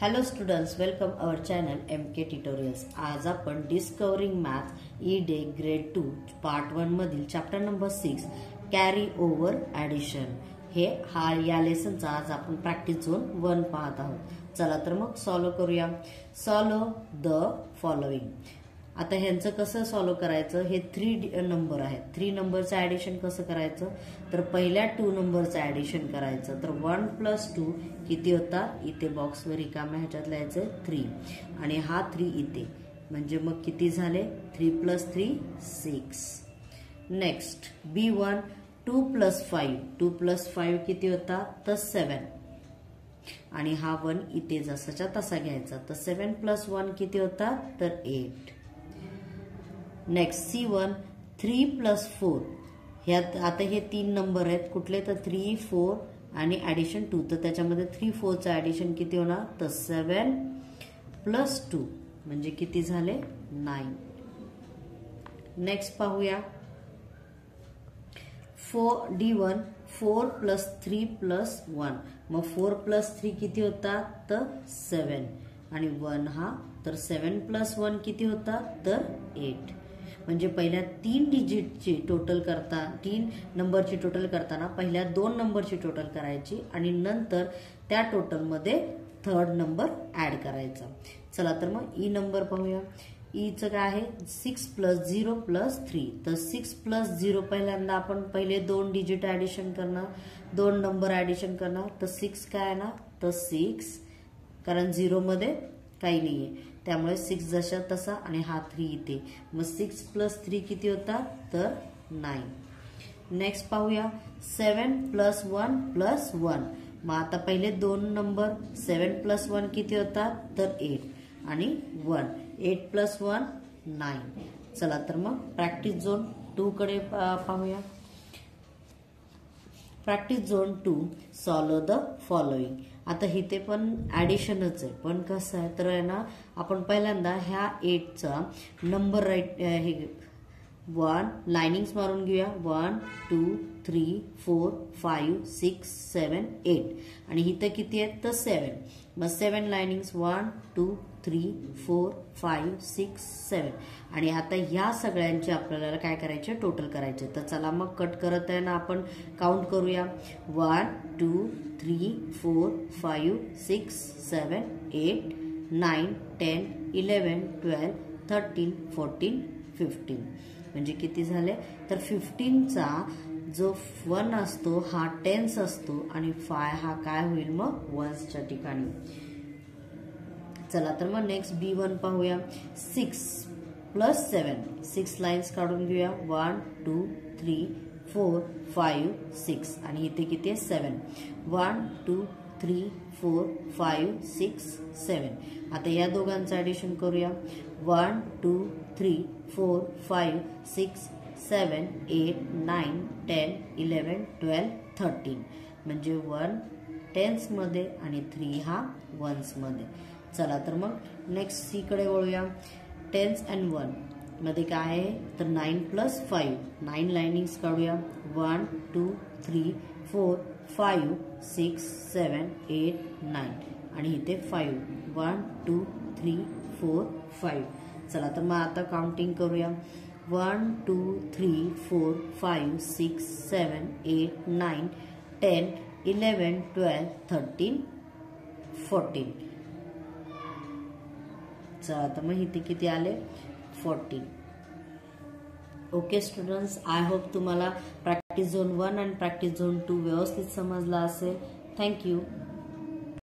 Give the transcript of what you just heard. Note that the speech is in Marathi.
Hello students, welcome our channel MK Tutorials. आज आपण discovering math E-day grade 2 part 1 मधील chapter number 6 carry over addition या लेसनचा आज आपण प्रॅक्टिस झोन 1 पाहत आहोत. चला तर मग सॉल्व्ह करूया. Solve the following. आता ह्यांचं कसं सॉल्व्ह करायचं, हे 3 नंबर आहेत. 3 नंबरचं ॲडिशन कसं करायचं, तर पहिल्या 2 नंबरचं ॲडिशन करायचं. तर 1 + 2 किती होता, इथे बॉक्सवर रिकाम्या ह्याच्यात लिहायचं 3 आणि हा 3 इथे, म्हणजे मग किती झाले 3 + 3 6. नेक्स्ट B1 2 + 5 2 + 5 किती होता, तर 7 आणि हा 1 इथे जसाच्या तसा घ्यायचा. तर 7 + 1 किती होता, तर 8. Next C1 3 + 4. ह्यात आता हे 3 नंबर आहेत कुठले, तर 3 4 आणि ॲडिशन 2. तर त्याच्यामध्ये 3 4 चं ॲडिशन किती होणार, तर 7 + 2 म्हणजे किती झाले 9. नेक्स्ट पाहूया D1 4 + 3 + 1. मग 4 + 3 किती होता, तर 7 आणि 1 हा, तर 7 + 1 किती होता, तर 8. म्हणजे पहिल्या 3 डिजिटची टोटल करता 3 नंबरची टोटल करताना पहिल्या 2 नंबरची टोटल करायची आणि नंतर त्या टोटलमध्ये 3rd नंबर ऍड करायचा. चला तर मग ई नंबर पाहूया. ईचं काय आहे 6 + 0 + 3. तर 6 + 0 पहिल्यांदा आपण पहिले 2 डिजिट ऍडिशन करणार, 2 नंबर ऍडिशन करणार. तर 6 काय आहे ना, तर 6 कारण 0 मध्ये काही नाहीये त्यामुळे 6 जशा तसा आणि हा 3 इथे. मग 6 + 3 किती होता, तर 9. नेक्स्ट पाहूया 7 + 1 + 1. मग आता पहिले 2 नंबर 7 + 1 किती होता, तर 8 आणि 1 8 + 1 9. चला तर मग प्रॅक्टिस झोन 2 कडे पाहूया. Practice zone 2 solve the following. आता इथे पण ऍडिशनच आहे, पण कसं आहे तर आहे ना, आपण पहिल्यांदा ह्या 8चा नंबर राईट हे 1 लाइनिंग्स मारून घेऊया. 1 2 3 4 5 6 7 8 आणि इथं किती आहेत, तर 7. मग 7 लाइनिंग्स 1 2 3 4 5 6 7 आणि आता ह्या सगळ्यांचे आपल्याला काय करायचे, टोटल करायचे. तर चला मग कट करत आहे ना, आपण काउंट करूया. 1 2 3 4 5 6 7 8 9 10 11 12 13 14 15 म्हणजे किती झाले, तर 15चा जो 1 असतो हा 10s असतो आणि 5 हा काय होईल, मग 1sच्या ठिकाणी. चला तर मग नेक्स्ट B1 पाहूया. 6 + 7 6 लाइन्स काढून घेऊया. 1 2 3 4 5 6 आणि इथे किती आहे 7. 1 2 3 4 5 6 7. आता या दोघांचं ऍडिशन करूया. 1 2 3 4 5 6 7 8 9 10 11 12 13 म्हणजे 1 10s मध्ये आणि 3 हा 1s मध्ये. चला तर मग नेक्स्ट C कडे वळूया. 10s and 1 मध्ये काय आहे, तर 9 + 5 9 लाइनिंग्स काढूया. 1 2 3 4 5 6 7 8 9 आणि इथे 5 1 2 3 4 5. चला तर मग आता काउंटिंग करूया. 1 2 3 4 5 6 7 8 9 10 11 12 13 14. चला तर मग इथे किती आले, 14. ओके स्टुडंट्स, आय होप तुम्हाला प्रॅक्टिस झोन 1 आणि प्रॅक्टिस झोन 2 व्यवस्थित समजला असेल. थँक्यू.